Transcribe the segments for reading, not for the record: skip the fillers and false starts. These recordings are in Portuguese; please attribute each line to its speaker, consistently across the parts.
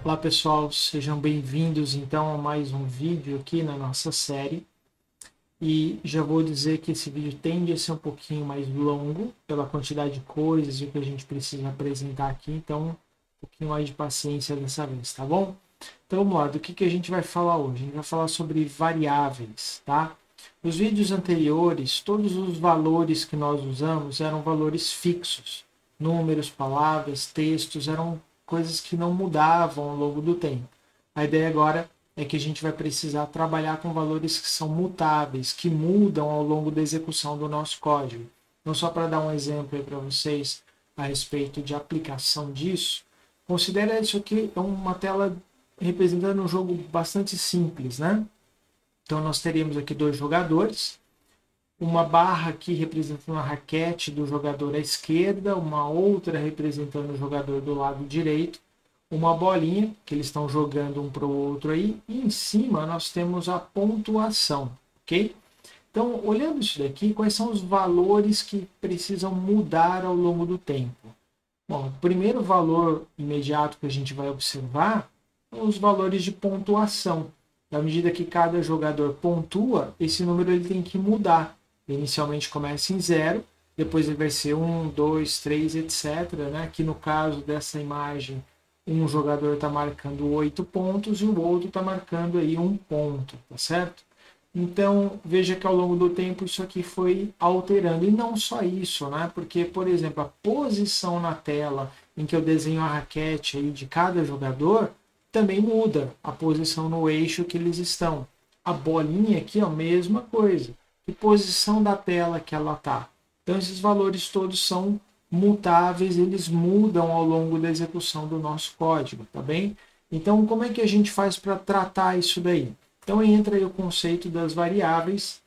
Speaker 1: Olá pessoal, sejam bem-vindos então a mais um vídeo aqui na nossa série. E já vou dizer que esse vídeo tende a ser um pouquinho mais longo pela quantidade de coisas e o que a gente precisa apresentar aqui, então um pouquinho mais de paciência dessa vez, tá bom? Então vamos lá, do que a gente vai falar hoje? A gente vai falar sobre variáveis, tá? Nos vídeos anteriores, todos os valores que nós usamos eram valores fixos. Números, palavras, textos, eram coisas que não mudavam ao longo do tempo. A ideia agora é que a gente vai precisar trabalhar com valores que são mutáveis, que mudam ao longo da execução do nosso código. Então, só para dar um exemplo aí para vocês a respeito de aplicação disso, considera isso aqui uma tela representando um jogo bastante simples, né? Então, nós teríamos aqui dois jogadores, uma barra aqui representando a raquete do jogador à esquerda, uma outra representando o jogador do lado direito, uma bolinha que eles estão jogando um para o outro aí, e em cima nós temos a pontuação, ok? Então, olhando isso daqui, quais são os valores que precisam mudar ao longo do tempo? Bom, o primeiro valor imediato que a gente vai observar são os valores de pontuação. À medida que cada jogador pontua, esse número ele tem que mudar. Inicialmente começa em 0, depois ele vai ser 1, 2, 3, etc. Né? Aqui no caso dessa imagem, um jogador está marcando 8 pontos e o outro está marcando aí 1 ponto, tá certo? Então, veja que ao longo do tempo isso aqui foi alterando. E não só isso, né? Porque, por exemplo, a posição na tela em que eu desenho a raquete aí de cada jogador também muda a posição no eixo que eles estão. A bolinha aqui, a mesma coisa. Que posição da tela que ela está. Então, esses valores todos são mutáveis, eles mudam ao longo da execução do nosso código, tá bem? Então, como é que a gente faz para tratar isso daí? Então, entra aí o conceito das variáveis.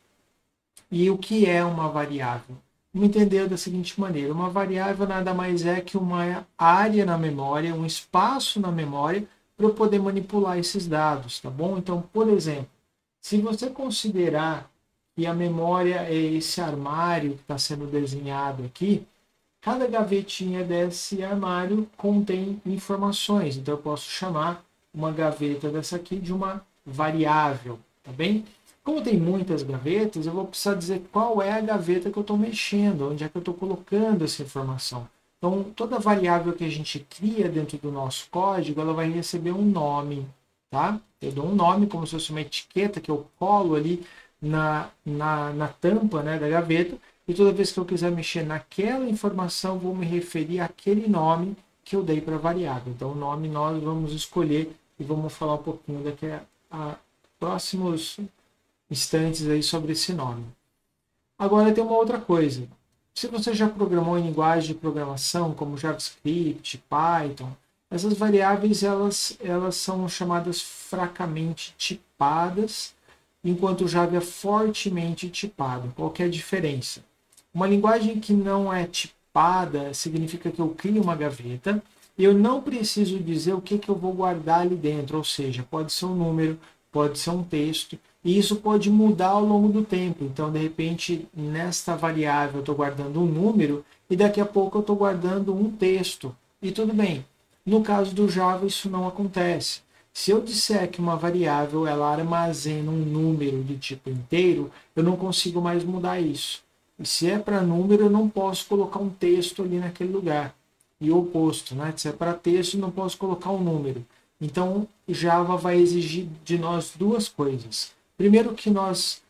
Speaker 1: E o que é uma variável? Vamos entender da seguinte maneira. Uma variável nada mais é que uma área na memória, um espaço na memória, para eu poder manipular esses dados, tá bom? Então, por exemplo, se você considerar que a memória é esse armário que está sendo desenhado aqui, cada gavetinha desse armário contém informações. Então, eu posso chamar uma gaveta dessa aqui de uma variável, tá bem? Como tem muitas gavetas, eu vou precisar dizer qual é a gaveta que eu estou mexendo, onde é que eu estou colocando essa informação. Então, toda variável que a gente cria dentro do nosso código, ela vai receber um nome, tá? Eu dou um nome como se fosse uma etiqueta que eu colo ali na tampa, né, da gaveta, e toda vez que eu quiser mexer naquela informação, vou me referir àquele nome que eu dei para a variável. Então, o nome nós vamos escolher e vamos falar um pouquinho daqui a próximos instantes aí sobre esse nome. Agora tem uma outra coisa. Se você já programou em linguagem de programação como JavaScript, Python, essas variáveis elas são chamadas fracamente tipadas, enquanto o Java é fortemente tipado. Qual que é a diferença? Uma linguagem que não é tipada significa que eu crio uma gaveta e eu não preciso dizer o que eu vou guardar ali dentro, ou seja, pode ser um número, pode ser um texto, e isso pode mudar ao longo do tempo. Então, de repente, nesta variável eu estou guardando um número e daqui a pouco eu estou guardando um texto. E tudo bem. No caso do Java, isso não acontece. Se eu disser que uma variável ela armazena um número de tipo inteiro, eu não consigo mais mudar isso. E se é para número, eu não posso colocar um texto ali naquele lugar. E o oposto, né? Se é para texto, eu não posso colocar um número. Então, Java vai exigir de nós duas coisas. Primeiro, que nós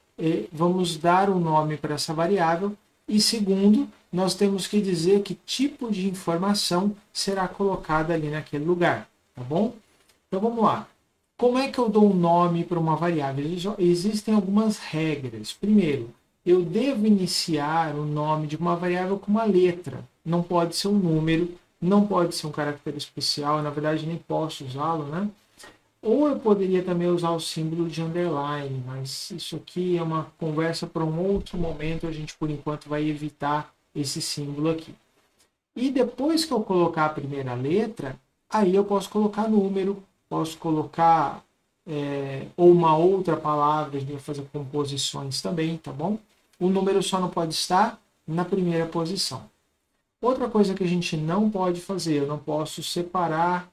Speaker 1: vamos dar um nome para essa variável. E segundo, nós temos que dizer que tipo de informação será colocada ali naquele lugar. Tá bom? Então, vamos lá. Como é que eu dou um nome para uma variável? Existem algumas regras. Primeiro, eu devo iniciar o nome de uma variável com uma letra. Não pode ser um número, não pode ser um caractere especial, na verdade nem posso usá-lo, né? Ou eu poderia também usar o símbolo de underline, mas isso aqui é uma conversa para um outro momento, a gente por enquanto vai evitar esse símbolo aqui. E depois que eu colocar a primeira letra, aí eu posso colocar número, posso colocar ou uma outra palavra, a gente vai fazer composições também, tá bom? O número só não pode estar na primeira posição. Outra coisa que a gente não pode fazer, eu não posso separar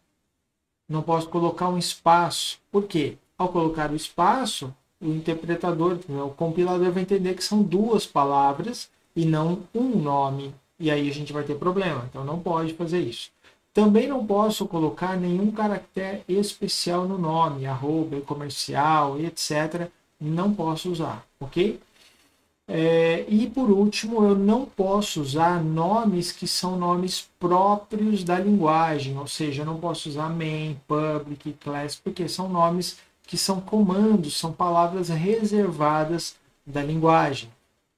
Speaker 1: não posso colocar um espaço. Por quê? Ao colocar o espaço, o interpretador, o compilador vai entender que são duas palavras e não um nome. E aí a gente vai ter problema. Então não pode fazer isso. Também não posso colocar nenhum caractere especial no nome, arroba, comercial, etc. Não posso usar, ok? E por último, eu não posso usar nomes que são nomes próprios da linguagem, ou seja, eu não posso usar main, public, class, porque são nomes que são comandos, são palavras reservadas da linguagem.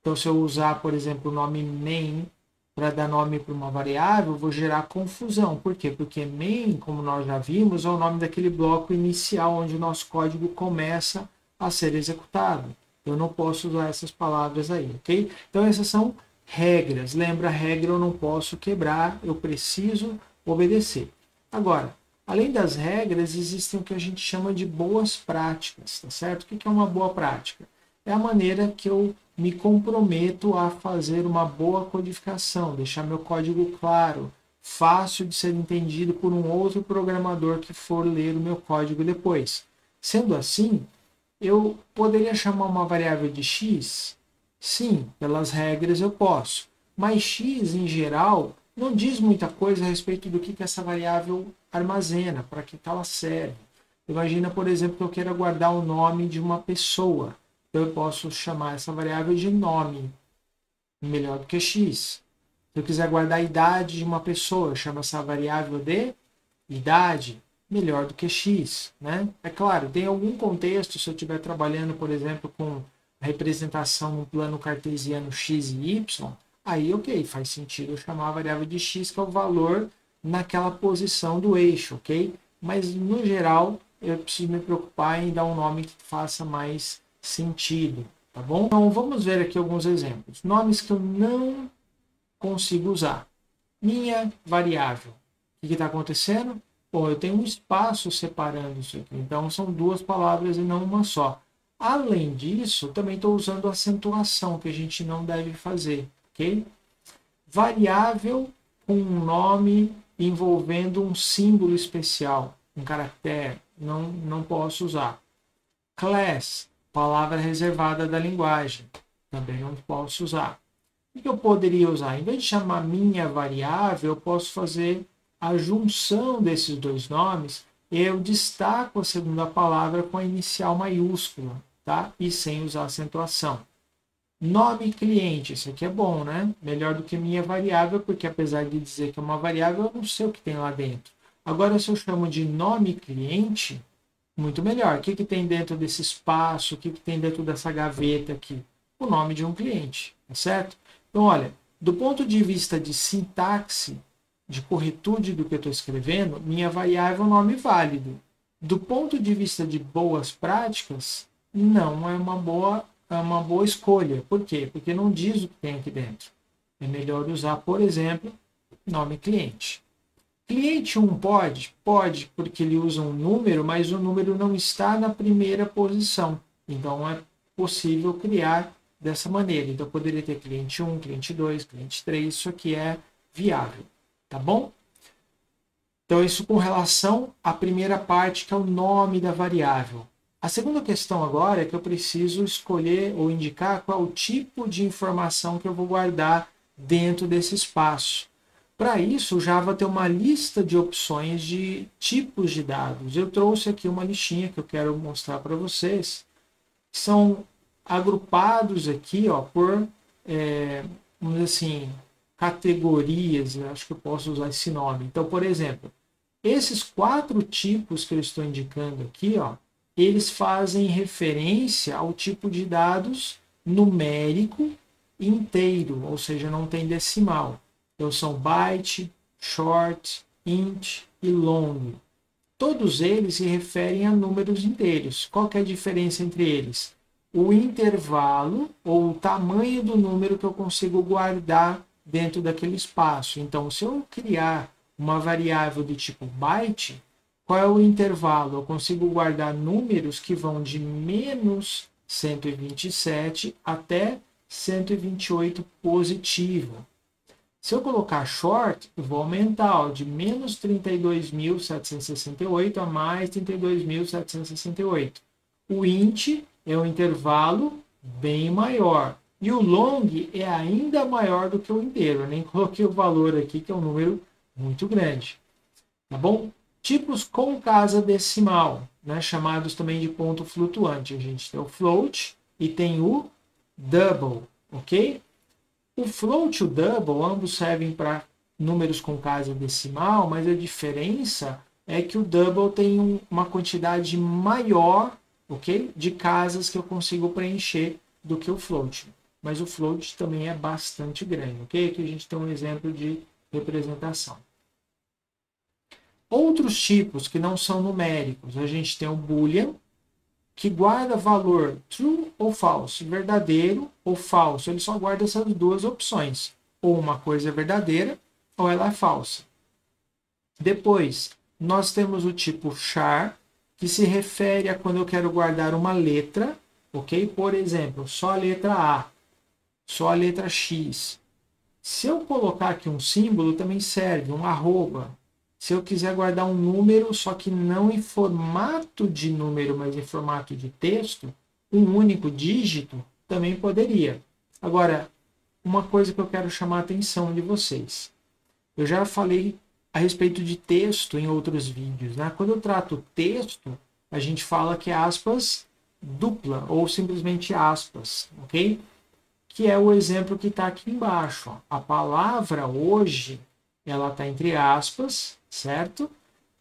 Speaker 1: Então, se eu usar, por exemplo, o nome main para dar nome para uma variável, eu vou gerar confusão. Por quê? Porque main, como nós já vimos, é o nome daquele bloco inicial onde o nosso código começa a ser executado. Eu não posso usar essas palavras aí, ok? Então essas são regras. Lembra, a regra eu não posso quebrar, eu preciso obedecer. Agora, além das regras, existem o que a gente chama de boas práticas, tá certo? O que é uma boa prática? É a maneira que eu me comprometo a fazer uma boa codificação, deixar meu código claro, fácil de ser entendido por um outro programador que for ler o meu código depois. Sendo assim, eu poderia chamar uma variável de x? Sim, pelas regras eu posso. Mas x, em geral, não diz muita coisa a respeito do que essa variável armazena, para que ela serve. Imagina, por exemplo, que eu queira guardar o nome de uma pessoa. Então eu posso chamar essa variável de nome, melhor do que x. Se eu quiser guardar a idade de uma pessoa, eu chamo essa variável de idade, melhor do que x, né? É claro, tem algum contexto, se eu estiver trabalhando, por exemplo, com a representação no plano cartesiano x e y, aí ok, faz sentido eu chamar a variável de x, que é o valor naquela posição do eixo, ok? Mas, no geral, eu preciso me preocupar em dar um nome que faça mais sentido, tá bom? Então, vamos ver aqui alguns exemplos. Nomes que eu não consigo usar. Minha variável. O que está acontecendo? Bom, eu tenho um espaço separando isso aqui. Então, são duas palavras e não uma só. Além disso, também estou usando acentuação, que a gente não deve fazer, ok? Variável com um nome envolvendo um símbolo especial, um caractere, não posso usar. Class, palavra reservada da linguagem, também não posso usar. O que eu poderia usar? Em vez de chamar minha variável, eu posso fazer a junção desses dois nomes, eu destaco a segunda palavra com a inicial maiúscula, tá? E sem usar acentuação. Nome cliente, isso aqui é bom, né? Melhor do que minha variável, porque apesar de dizer que é uma variável, eu não sei o que tem lá dentro. Agora, se eu chamo de nome cliente, muito melhor. O que tem dentro desse espaço? O que tem dentro dessa gaveta aqui? O nome de um cliente, tá certo? Então, olha, do ponto de vista de sintaxe, de corretude do que eu estou escrevendo, minha variável é um nome válido. Do ponto de vista de boas práticas, não é uma boa escolha. Por quê? Porque não diz o que tem aqui dentro. É melhor usar, por exemplo, nome cliente. Cliente 1 pode? Pode, porque ele usa um número, mas o número não está na primeira posição. Então, é possível criar dessa maneira. Então, eu poderia ter cliente 1, cliente 2, cliente 3. Isso aqui é viável. Tá bom? Então, isso com relação à primeira parte, que é o nome da variável. A segunda questão agora é que eu preciso escolher ou indicar qual é o tipo de informação que eu vou guardar dentro desse espaço. Para isso, o Java tem uma lista de opções de tipos de dados. Eu trouxe aqui uma listinha que eu quero mostrar para vocês. São agrupados aqui por, vamos dizer assim, categorias, eu acho que eu posso usar esse nome. Então, por exemplo, esses 4 tipos que eu estou indicando aqui, eles fazem referência ao tipo de dados numérico inteiro, ou seja, não tem decimal. Então, são byte, short, int e long. Todos eles se referem a números inteiros. Qual que é a diferença entre eles? O intervalo ou o tamanho do número que eu consigo guardar dentro daquele espaço. Então, se eu criar uma variável do tipo byte, qual é o intervalo? Eu consigo guardar números que vão de menos 127 até 128 positivo. Se eu colocar short, eu vou aumentar ó, de menos 32.768 a mais 32.768. O int é um intervalo bem maior. E o long é ainda maior do que o inteiro. Eu nem coloquei o valor aqui, que é um número muito grande. Tá bom? Tipos com casa decimal, né, chamados também de ponto flutuante. A gente tem o float e tem o double, ok? O float e o double, ambos servem para números com casa decimal, mas a diferença é que o double tem uma quantidade maior, ok, de casas que eu consigo preencher do que o float. Mas o float também é bastante grande, ok? Aqui a gente tem um exemplo de representação. Outros tipos que não são numéricos, a gente tem o boolean, que guarda valor true ou false, verdadeiro ou falso. Ele só guarda essas duas opções. Ou uma coisa é verdadeira ou ela é falsa. Depois, nós temos o tipo char, que se refere a quando eu quero guardar uma letra, ok? Por exemplo, só a letra A, só a letra X. Se eu colocar aqui um símbolo, também serve, um arroba. Se eu quiser guardar um número, só que não em formato de número, mas em formato de texto, um único dígito, também poderia. Agora, uma coisa que eu quero chamar a atenção de vocês. Eu já falei a respeito de texto em outros vídeos, né? Quando eu trato texto, a gente fala que é aspas dupla, ou simplesmente aspas, ok? Que é o exemplo que está aqui embaixo. Ó. A palavra hoje, ela está entre aspas, certo?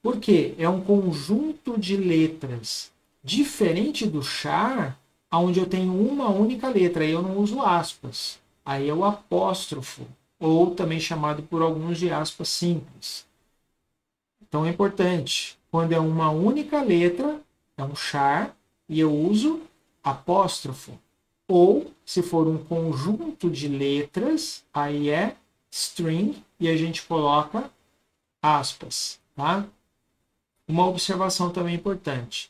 Speaker 1: Porque é um conjunto de letras diferente do char, onde eu tenho uma única letra, aí eu não uso aspas. Aí é o apóstrofo, ou também chamado por alguns de aspas simples. Então é importante, quando é uma única letra, é um char, e eu uso apóstrofo. Ou, se for um conjunto de letras, aí é string, e a gente coloca aspas, tá? Uma observação também importante.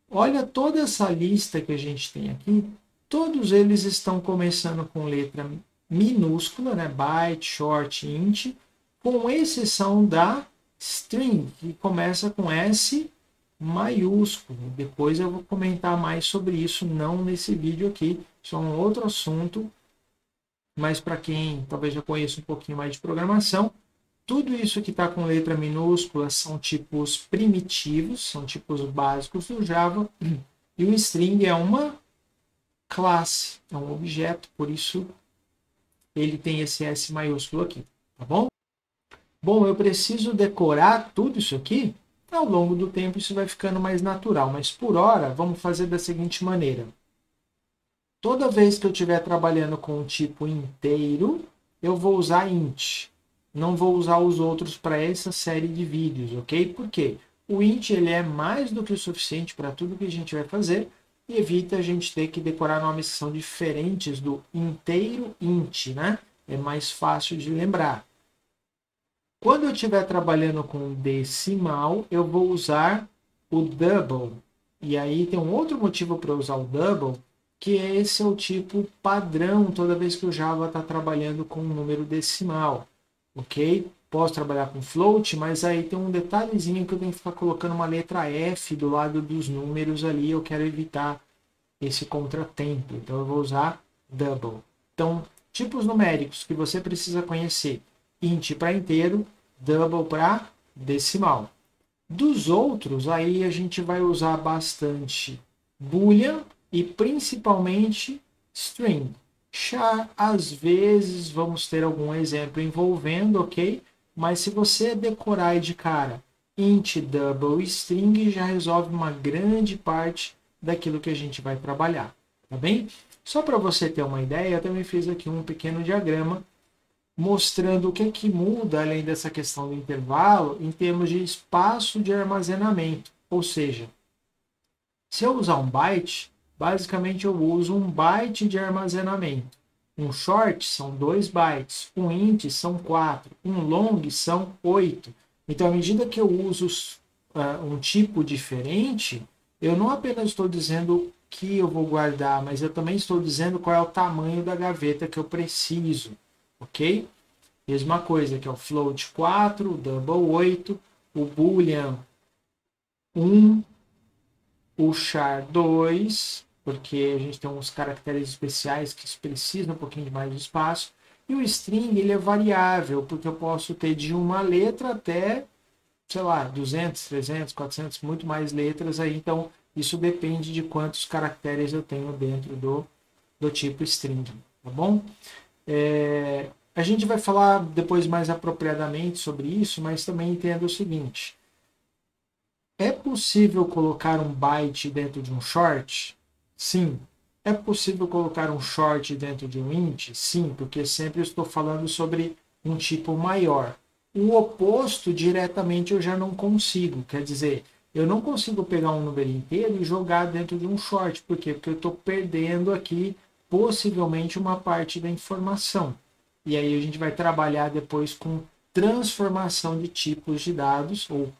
Speaker 1: Olha toda essa lista que a gente tem aqui, todos eles estão começando com letra minúscula, né? Byte, short, int, com exceção da string, que começa com S maiúsculo. Depois eu vou comentar mais sobre isso, não nesse vídeo aqui, isso é um outro assunto, mas para quem talvez já conheça um pouquinho mais de programação, tudo isso que está com letra minúscula são tipos primitivos, são tipos básicos do Java. E o string é uma classe, é um objeto, por isso ele tem esse S maiúsculo aqui, tá bom? Bom, eu preciso decorar tudo isso aqui? Ao longo do tempo isso vai ficando mais natural, mas por hora vamos fazer da seguinte maneira. Toda vez que eu estiver trabalhando com um tipo inteiro, eu vou usar int. Não vou usar os outros para essa série de vídeos, ok? Por quê? O int ele é mais do que o suficiente para tudo que a gente vai fazer e evita a gente ter que decorar nomes que são diferentes do inteiro int, né? É mais fácil de lembrar. Quando eu estiver trabalhando com decimal, eu vou usar o double. E aí tem um outro motivo para usar o double, que esse é o tipo padrão toda vez que o Java está trabalhando com um número decimal. Ok? Posso trabalhar com float, mas aí tem um detalhezinho que eu tenho que ficar colocando uma letra F do lado dos números ali, eu quero evitar esse contratempo. Então eu vou usar double. Então, tipos numéricos que você precisa conhecer. Int para inteiro, double para decimal. Dos outros, aí a gente vai usar bastante boolean e principalmente string. Char, às vezes, vamos ter algum exemplo envolvendo, ok? Mas se você decorar de cara int, double e string, já resolve uma grande parte daquilo que a gente vai trabalhar, tá bem? Só para você ter uma ideia, eu também fiz aqui um pequeno diagrama mostrando o que é que muda, além dessa questão do intervalo, em termos de espaço de armazenamento. Ou seja, se eu usar um byte, basicamente eu uso um byte de armazenamento. Um short são 2 bytes, um int são 4, um long são 8. Então, à medida que eu uso um tipo diferente, eu não apenas estou dizendo que eu vou guardar, mas eu também estou dizendo qual é o tamanho da gaveta que eu preciso, ok? Mesma coisa, que é o float 4, o double 8, o boolean 1, o char 2, porque a gente tem uns caracteres especiais que precisam um pouquinho de mais de espaço. E o string, ele é variável, porque eu posso ter de uma letra até, sei lá, 200, 300, 400, muito mais letras aí. Então, isso depende de quantos caracteres eu tenho dentro do tipo string, tá bom? A gente vai falar depois mais apropriadamente sobre isso, mas também entenda o seguinte. É possível colocar um byte dentro de um short? Sim. É possível colocar um short dentro de um int? Sim, porque sempre estou falando sobre um tipo maior. O oposto, diretamente, eu já não consigo. Quer dizer, eu não consigo pegar um número inteiro e jogar dentro de um short. Por quê? Porque eu estou perdendo aqui, possivelmente, uma parte da informação. E aí a gente vai trabalhar depois com transformação de tipos de dados, ou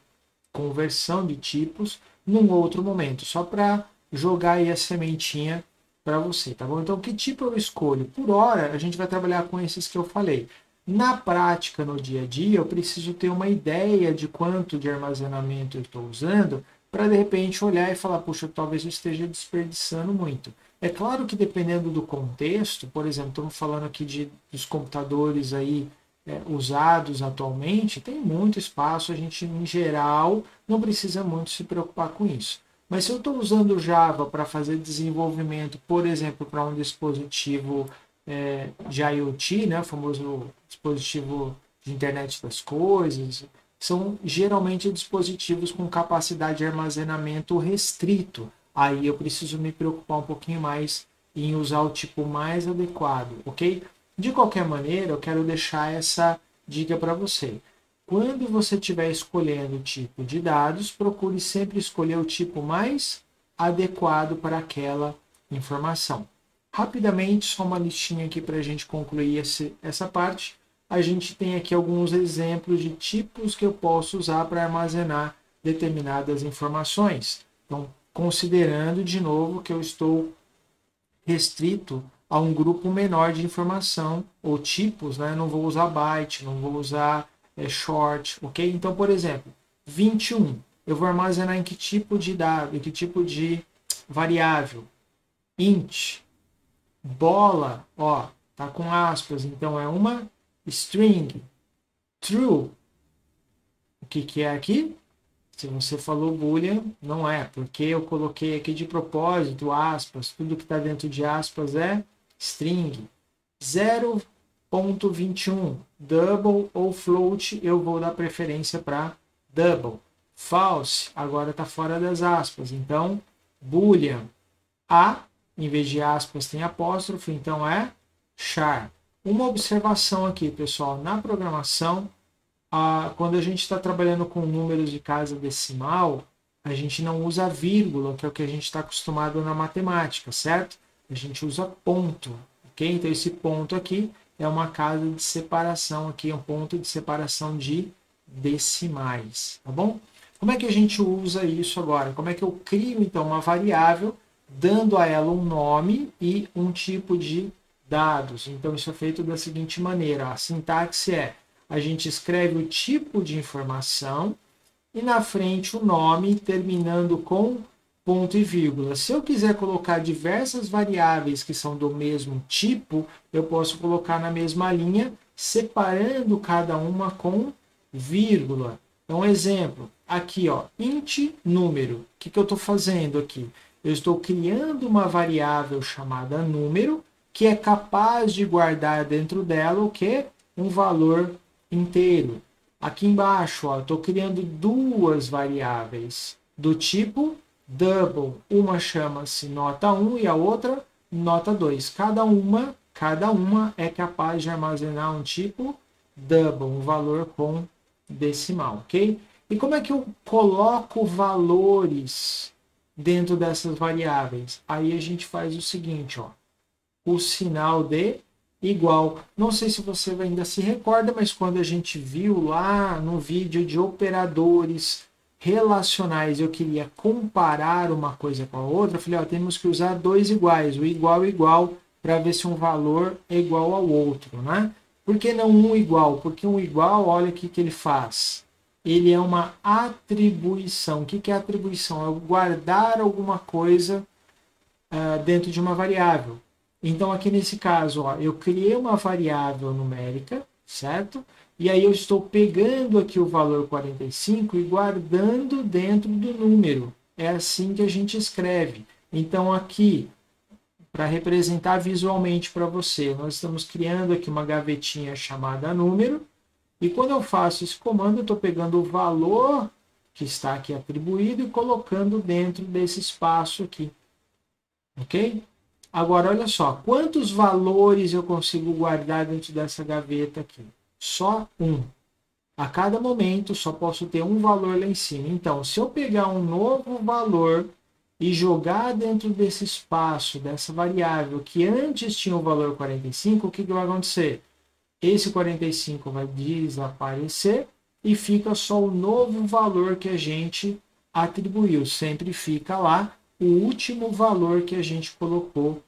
Speaker 1: conversão de tipos, num outro momento, só para jogar aí a sementinha para você, tá bom? Então, que tipo eu escolho? Por hora, a gente vai trabalhar com esses que eu falei. Na prática, no dia a dia, eu preciso ter uma ideia de quanto de armazenamento eu estou usando para, de repente, olhar e falar, puxa, talvez eu esteja desperdiçando muito. É claro que dependendo do contexto, por exemplo, estamos falando aqui dos computadores aí usados atualmente, tem muito espaço, a gente, em geral, não precisa muito se preocupar com isso. Mas se eu estou usando Java para fazer desenvolvimento, por exemplo, para um dispositivo de IoT, né, o famoso dispositivo de internet das coisas, são geralmente dispositivos com capacidade de armazenamento restrito. Aí eu preciso me preocupar um pouquinho mais em usar o tipo mais adequado, ok? De qualquer maneira, eu quero deixar essa dica para você. Quando você estiver escolhendo o tipo de dados, procure sempre escolher o tipo mais adequado para aquela informação. Rapidamente, só uma listinha aqui para a gente concluir essa parte. A gente tem aqui alguns exemplos de tipos que eu posso usar para armazenar determinadas informações. Então, considerando de novo que eu estou restrito a um grupo menor de informação ou tipos, né? Não vou usar byte, não vou usar short, ok? Então, por exemplo, 21, eu vou armazenar em que tipo de dado, em que tipo de variável? Int, bola, ó, tá com aspas, então é uma string. True, o que é aqui? Se você falou boolean, não é, porque eu coloquei aqui de propósito aspas, tudo que está dentro de aspas é string. 0.21, double ou float, eu vou dar preferência para double. False, agora está fora das aspas, então boolean. A, em vez de aspas, tem apóstrofo, então é char. Uma observação aqui, pessoal, na programação, quando a gente está trabalhando com números de casa decimal, a gente não usa vírgula, que é o que a gente está acostumado na matemática, certo? A gente usa ponto, ok? Então esse ponto aqui é uma casa de separação, aqui é um ponto de separação de decimais, tá bom? Como é que a gente usa isso agora? Como é que eu crio, então, uma variável, dando a ela um nome e um tipo de dados? Então isso é feito da seguinte maneira, a sintaxe é: a gente escreve o tipo de informação e na frente o nome, terminando com ponto e vírgula. Se eu quiser colocar diversas variáveis que são do mesmo tipo, eu posso colocar na mesma linha, separando cada uma com vírgula. Então, exemplo, aqui, ó, int número. O que eu estou fazendo aqui? Eu estou criando uma variável chamada número, que é capaz de guardar dentro dela o que? Um valor inteiro. Aqui embaixo, estou criando duas variáveis do tipo double. Uma chama-se nota 1 e a outra nota 2. Cada uma é capaz de armazenar um tipo double, um valor com decimal, ok? E como é que eu coloco valores dentro dessas variáveis? Aí a gente faz o seguinte, ó, o sinal de igual. Não sei se você ainda se recorda, mas quando a gente viu lá no vídeo de operadores relacionais, eu queria comparar uma coisa com a outra, eu falei, ó, temos que usar dois iguais, o igual igual, para ver se um valor é igual ao outro, né? Por que não um igual? Porque um igual, olha o que ele faz. Ele é uma atribuição. O que é atribuição? É guardar alguma coisa dentro de uma variável. Então, aqui nesse caso, ó, eu criei uma variável numérica, certo? E aí eu estou pegando aqui o valor 45 e guardando dentro do número. É assim que a gente escreve. Então, aqui, para representar visualmente para você, nós estamos criando aqui uma gavetinha chamada número. E quando eu faço esse comando, eu estou pegando o valor que está aqui atribuído e colocando dentro desse espaço aqui. Ok? Agora, olha só, quantos valores eu consigo guardar dentro dessa gaveta aqui? Só um. A cada momento, só posso ter um valor lá em cima. Então, se eu pegar um novo valor e jogar dentro desse espaço, dessa variável, que antes tinha o valor 45, o que vai acontecer? Esse 45 vai desaparecer e fica só o novo valor que a gente atribuiu. Sempre fica lá o último valor que a gente colocou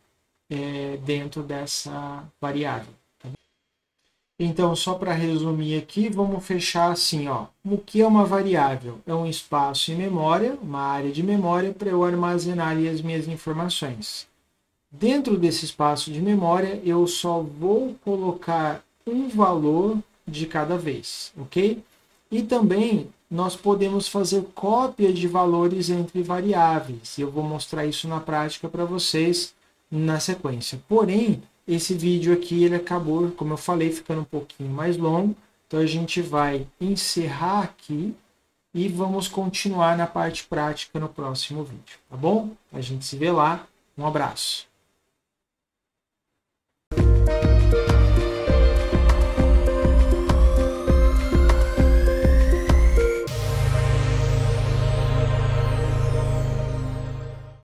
Speaker 1: dentro dessa variável. Então, só para resumir aqui, vamos fechar assim, ó. O que é uma variável? É um espaço em memória, uma área de memória para eu armazenar as minhas informações. Dentro desse espaço de memória, eu só vou colocar um valor de cada vez, ok? E também nós podemos fazer cópia de valores entre variáveis. E eu vou mostrar isso na prática para vocês na sequência. Porém, esse vídeo aqui ele acabou, como eu falei, ficando um pouquinho mais longo. Então a gente vai encerrar aqui e vamos continuar na parte prática no próximo vídeo, tá bom? A gente se vê lá. Um abraço.